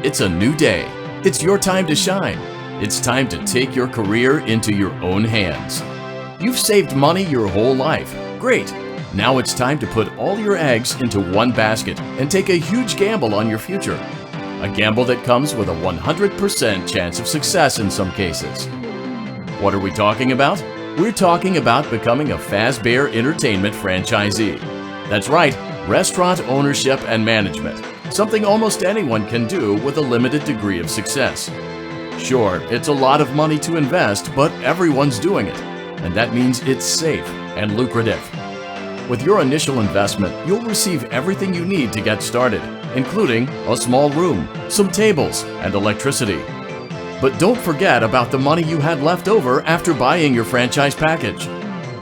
It's a new day. It's your time to shine. It's time to take your career into your own hands. You've saved money your whole life. Great. Now it's time to put all your eggs into one basket and take a huge gamble on your future. A gamble that comes with a 100% chance of success in some cases. What are we talking about? We're talking about becoming a Fazbear Entertainment franchisee. That's right, restaurant ownership and management. Something almost anyone can do with a limited degree of success. Sure, it's a lot of money to invest, but everyone's doing it. And that means it's safe and lucrative. With your initial investment, you'll receive everything you need to get started, including a small room, some tables, and electricity. But don't forget about the money you had left over after buying your franchise package.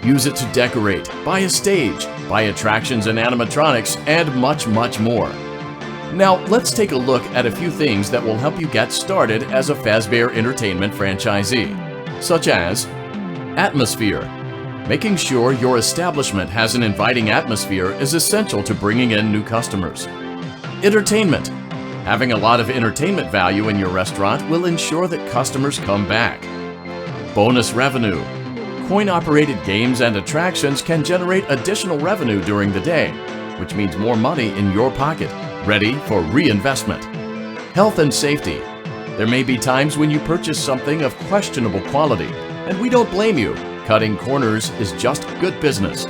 Use it to decorate, buy a stage, buy attractions and animatronics, and much, much more. Now, let's take a look at a few things that will help you get started as a Fazbear Entertainment franchisee, such as atmosphere. Making sure your establishment has an inviting atmosphere is essential to bringing in new customers. Entertainment. Having a lot of entertainment value in your restaurant will ensure that customers come back. Bonus revenue. Coin-operated games and attractions can generate additional revenue during the day, which means more money in your pocket, ready for reinvestment. Health and safety. There may be times when you purchase something of questionable quality, and we don't blame you. Cutting corners is just good business.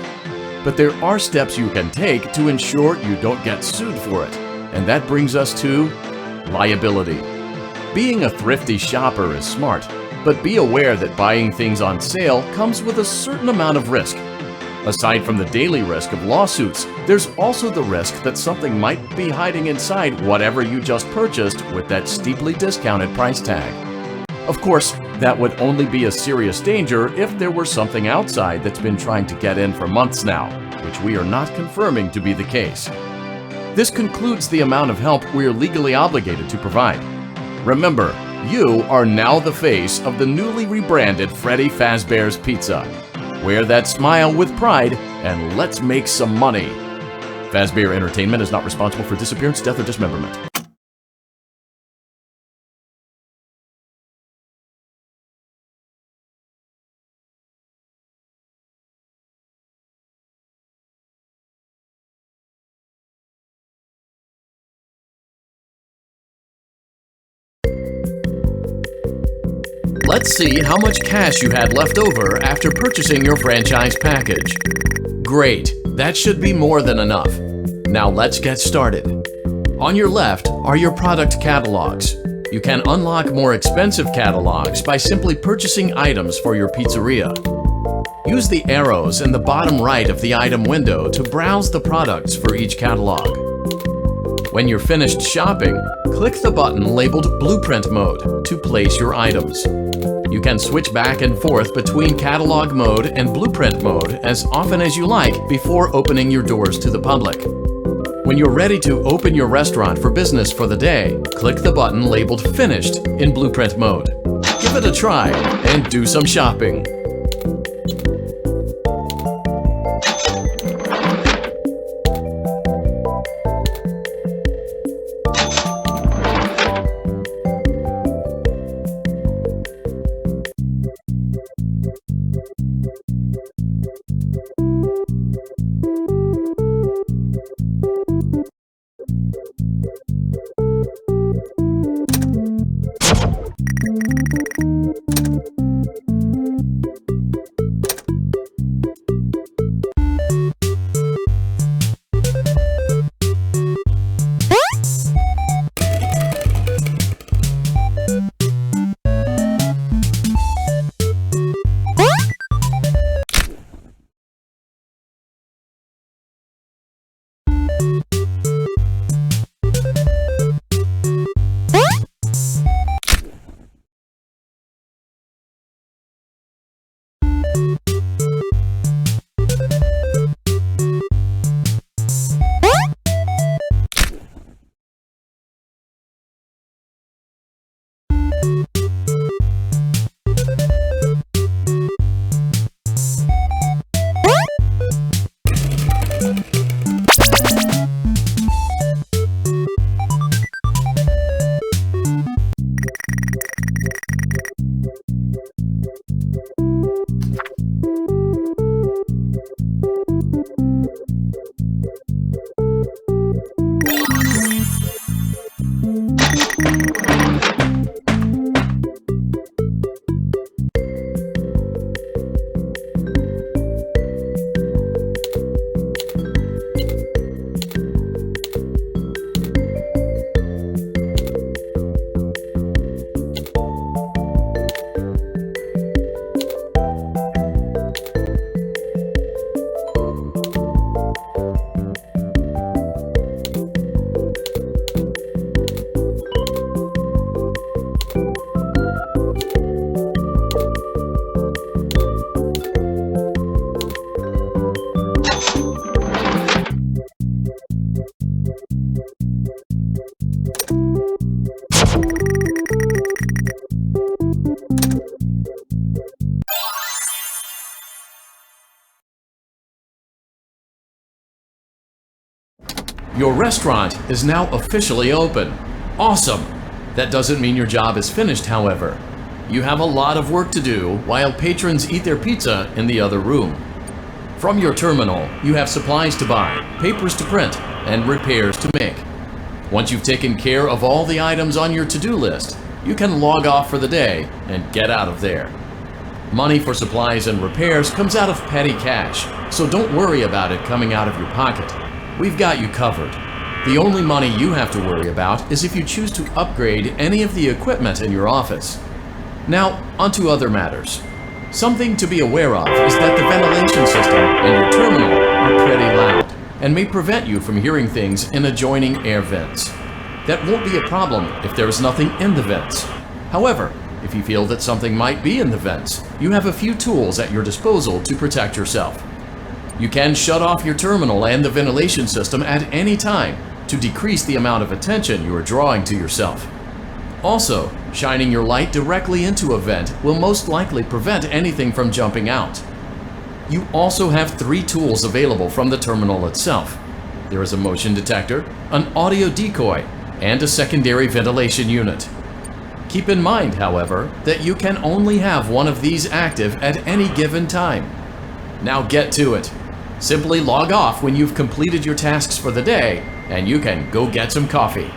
But there are steps you can take to ensure you don't get sued for it, and that brings us to liability. Being a thrifty shopper is smart, but be aware that buying things on sale comes with a certain amount of risk. Aside from the daily risk of lawsuits, there's also the risk that something might be hiding inside whatever you just purchased with that steeply discounted price tag. Of course, that would only be a serious danger if there were something outside that's been trying to get in for months now, which we are not confirming to be the case. This concludes the amount of help we are legally obligated to provide. Remember, you are now the face of the newly rebranded Freddy Fazbear's Pizza. Wear that smile with pride, and let's make some money. Fazbear Entertainment is not responsible for disappearance, death, or dismemberment. Let's see how much cash you had left over after purchasing your franchise package. Great, that should be more than enough. Now let's get started. On your left are your product catalogs. You can unlock more expensive catalogs by simply purchasing items for your pizzeria. Use the arrows in the bottom right of the item window to browse the products for each catalog. When you're finished shopping, click the button labeled Blueprint Mode to place your items. You can switch back and forth between Catalog Mode and Blueprint Mode as often as you like before opening your doors to the public. When you're ready to open your restaurant for business for the day, click the button labeled Finished in Blueprint Mode. Give it a try and do some shopping. Your restaurant is now officially open. Awesome! That doesn't mean your job is finished, however. You have a lot of work to do while patrons eat their pizza in the other room. From your terminal, you have supplies to buy, papers to print, and repairs to make. Once you've taken care of all the items on your to-do list, you can log off for the day and get out of there. Money for supplies and repairs comes out of petty cash, so don't worry about it coming out of your pocket. We've got you covered. The only money you have to worry about is if you choose to upgrade any of the equipment in your office. Now, onto other matters. Something to be aware of is that the ventilation system and your terminal are pretty loud and may prevent you from hearing things in adjoining air vents. That won't be a problem if there is nothing in the vents. However, if you feel that something might be in the vents, you have a few tools at your disposal to protect yourself. You can shut off your terminal and the ventilation system at any time to decrease the amount of attention you are drawing to yourself. Also, shining your light directly into a vent will most likely prevent anything from jumping out. You also have 3 tools available from the terminal itself. There is a motion detector, an audio decoy, and a secondary ventilation unit. Keep in mind, however, that you can only have one of these active at any given time. Now get to it. Simply log off when you've completed your tasks for the day, and you can go get some coffee.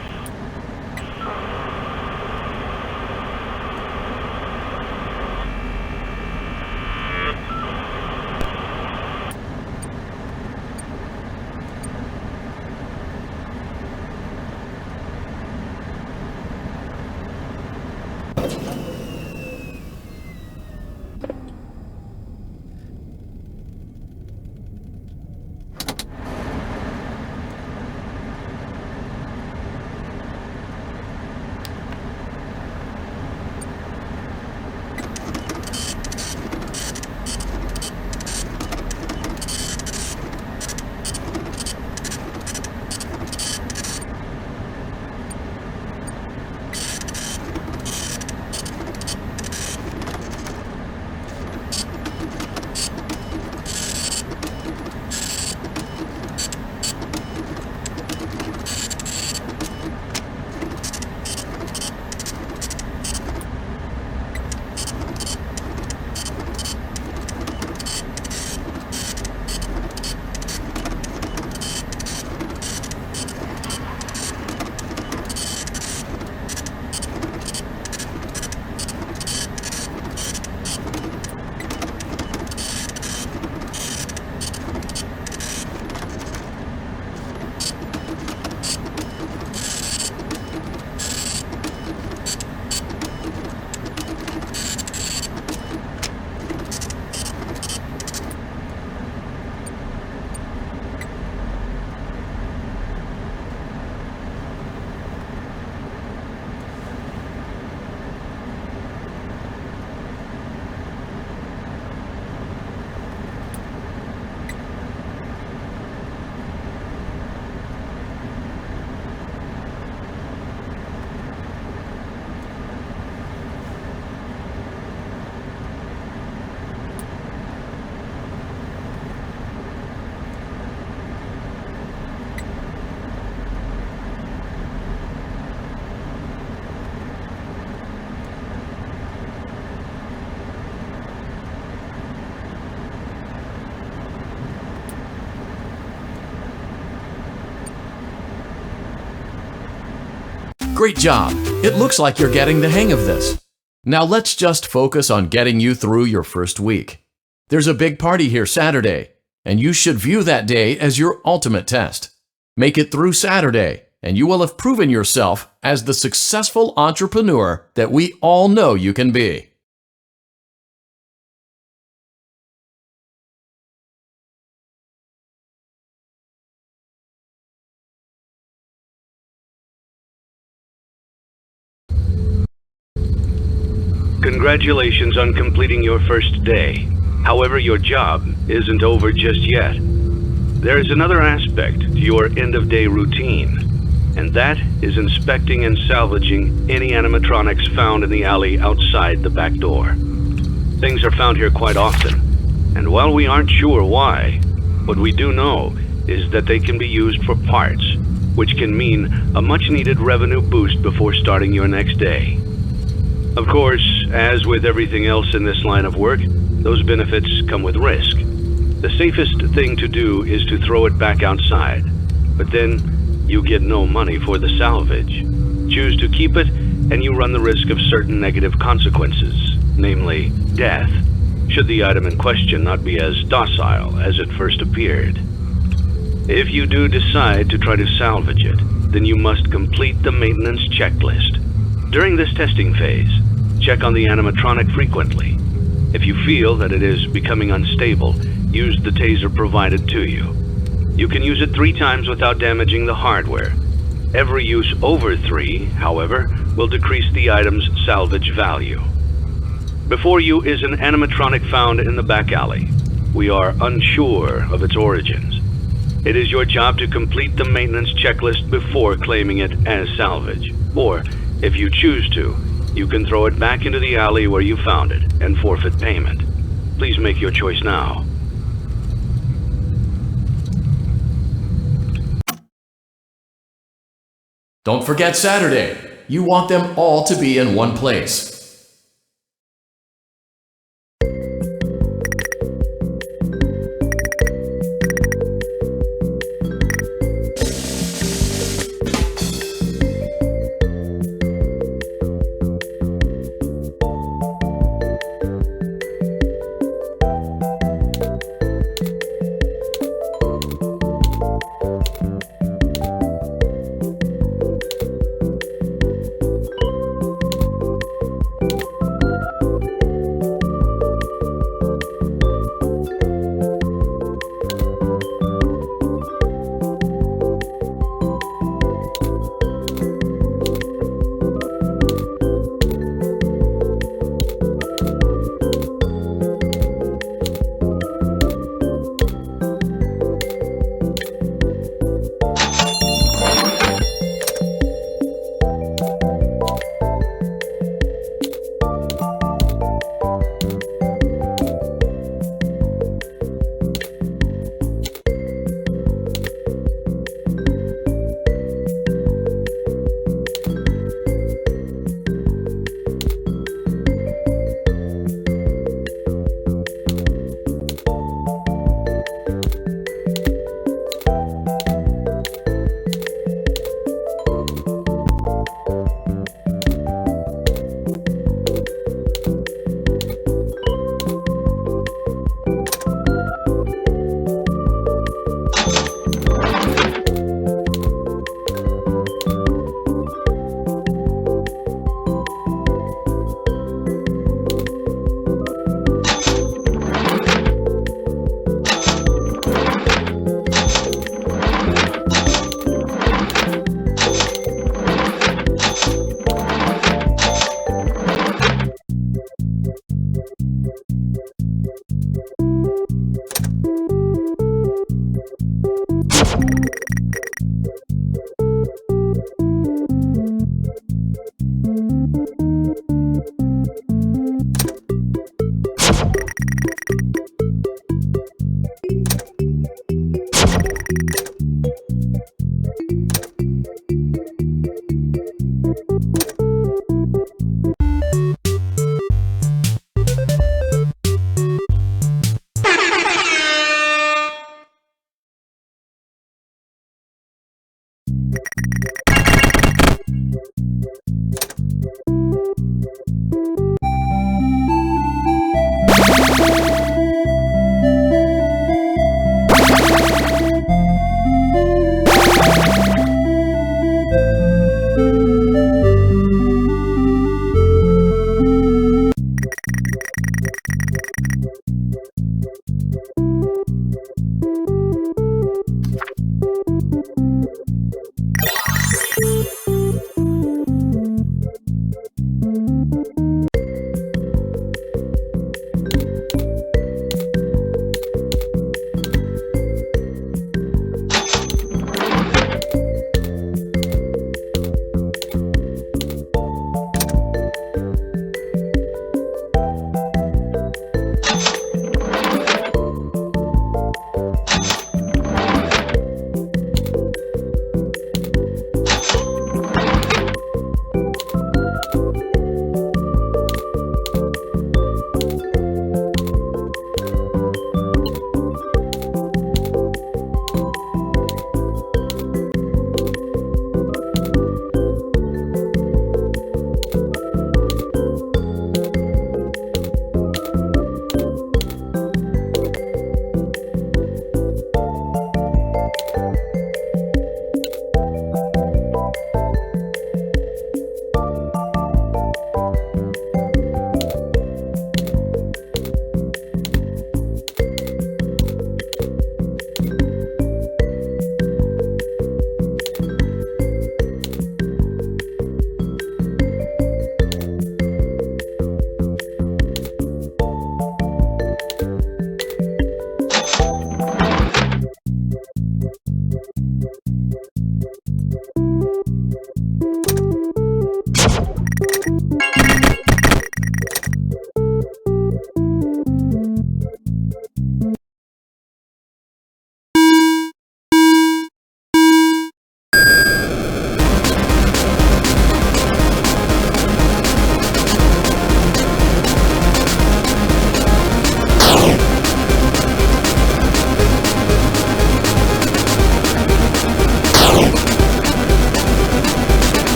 Great job! It looks like you're getting the hang of this. Now let's just focus on getting you through your first week. There's a big party here Saturday, and you should view that day as your ultimate test. Make it through Saturday, and you will have proven yourself as the successful entrepreneur that we all know you can be. Congratulations on completing your first day. However, your job isn't over just yet. There is another aspect to your end-of-day routine, and that is inspecting and salvaging any animatronics found in the alley outside the back door. Things are found here quite often, and while we aren't sure why, what we do know is that they can be used for parts, which can mean a much-needed revenue boost before starting your next day. Of course, as with everything else in this line of work, those benefits come with risk. The safest thing to do is to throw it back outside, but then you get no money for the salvage. Choose to keep it, and you run the risk of certain negative consequences, namely death, should the item in question not be as docile as it first appeared. If you do decide to try to salvage it, then you must complete the maintenance checklist. During this testing phase, check on the animatronic frequently. If you feel that it is becoming unstable, use the taser provided to you. You can use it 3 times without damaging the hardware. Every use over 3, however, will decrease the item's salvage value. Before you is an animatronic found in the back alley. We are unsure of its origins. It is your job to complete the maintenance checklist before claiming it as salvage. Or, if you choose to, you can throw it back into the alley where you found it and forfeit payment. Please make your choice now. Don't forget Saturday. You want them all to be in one place.